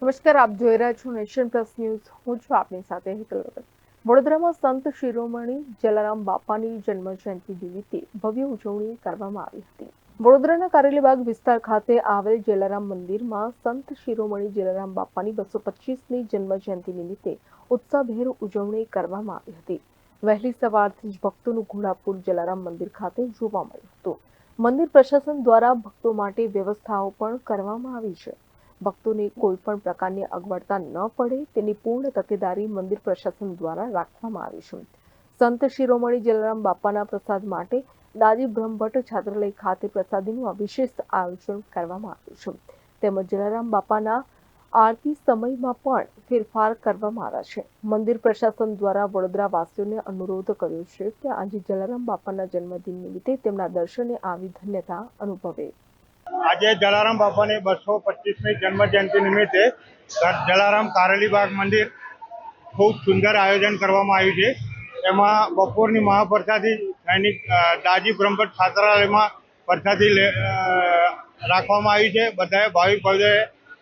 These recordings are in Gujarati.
નમસ્કાર, આપ જોઈ રહ્યા છો નેશન પ્લસ ન્યૂઝ. હું છું આપની સાથે હેતલ વગર. વડોદરામાં સંત શિરોમણી જલારામ બાપાની જન્મ જયંતિ નિમિત્તે ભવ્ય ઉજવણી કરવામાં આવી હતી. વડોદરાના કારેલીબાગ વિસ્તાર ખાતે આવેલ જલારામ મંદિરમાં સંત શિરોમણી જલારામ બાપાની 225મી જન્મ જયંતિ નિમિત્તે ઉત્સાહભેર ઉજવણી કરવામાં આવી હતી. વહેલી સવારથી જ ભક્તોનું ઘોડાપુર જલારામ મંદિર ખાતે જોવા મળ્યું હતું. મંદિર પ્રશાસન દ્વારા ભક્તો માટે વ્યવસ્થાઓ પણ કરવામાં આવી છે. ભક્તોને કોઈ પણ પ્રકારની અગવડતા ન પડે તેની પૂર્ણ તકેદારી મંદિર પ્રશાસન દ્વારા રાખવામાં આવી છે. સંત શિરોમણી જલારામ બાપાના પ્રસાદ માટે દાદી બ્રહ્મભટ્ટ છાત્રાલય ખાતે પ્રસાદીનું વિશેષ આયોજન કરવામાં આવ્યું છે. તેમજ જલારામ બાપાના આરતી સમયમાં પણ ફેરફાર કરવામાં આવ્યા છે. મંદિર પ્રશાસન દ્વારા વડોદરા વાસીઓને અનુરોધ કર્યો છે કે આજે જલારામ બાપાના જન્મદિન નિમિત્તે તેમના દર્શને આવી ધન્યતા અનુભવે. આજે જલારામ બાપાની 225મી જન્મ જયંતિ નિમિત્તે જલારામ કારેલીબાગ મંદિર ખૂબ સુંદર આયોજન કરવામાં આવ્યું છે. એમાં બપોરની મહાપ્રસાદી સૈનિક દાજી બ્રહ્મભટ્ટ છાત્રાલયમાં પ્રસાદી રાખવામાં આવી છે. બધાએ ભાવિક ભક્તોએ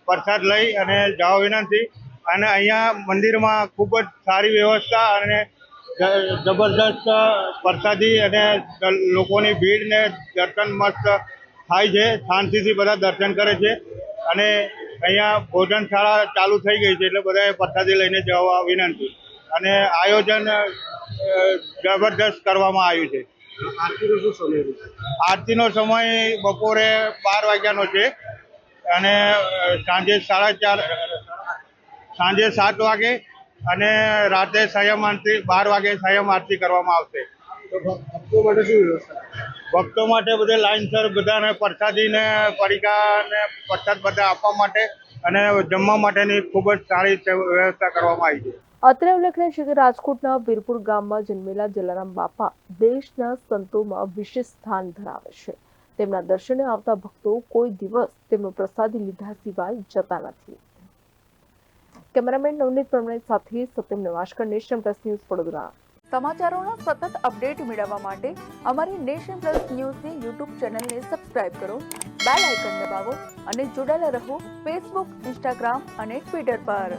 પ્રસાદ લઈ અને જવા વિનંતી. અને અહીંયા મંદિરમાં ખૂબ જ સારી વ્યવસ્થા અને જબરદસ્ત પ્રસાદી અને લોકોની ભીડ ને દર્શન મસ્ત થાય છે. શાંતિથી બધા દર્શન કરે છે અને અહીંયા ભોજનશાળા ચાલુ થઈ ગઈ છે, એટલે બધાએ પ્રસાદી લઈને જવા વિનંતી. અને આયોજન જબરદસ્ત કરવામાં આવ્યું છે. આરતીનો સમય બપોરે 12 વાગ્યાનો છે અને સાંજે 7 વાગે અને રાતે સંયમ આરતી 12 વાગે સંયમ આરતી કરવામાં આવશે. ભક્તો માટે શું વ્યવસ્થા? ભક્તો માટે બધે લાઈનસર બધાને પ્રસાદી ને પડીકા ને પ્રસાદ બધા આપવા માટે અને જમવા માટેની ખૂબ જ સારી વ્યવસ્થા કરવામાં આવી છે. અત્રે ઉલ્લેખનીય છે કે રાજકોટના વીરપુર ગામમાં જન્મેલા જલારામ બાપા દેશના સંતોમાં વિશેષ સ્થાન ધરાવે છે. તેમના દર્શને આવતા ભક્તો કોઈ દિવસ તેમનો પ્રસાદી લીધા સિવાય જતા નથી. કેમેરામેન નવનીત પરમાર સાથે Satyam Navashakar, Nation Plus News, Vadodara. સમાચારોના સતત અપડેટ મેળવવા માટે અમારી નેશન પ્લસ ન્યૂઝની યુટ્યુબ ચેનલને સબસ્ક્રાઇબ કરો, બેલ આઇકન દબાવો અને જોડાયેલા રહો ફેસબુક, ઇન્સ્ટાગ્રામ અને ટ્વિટર પર.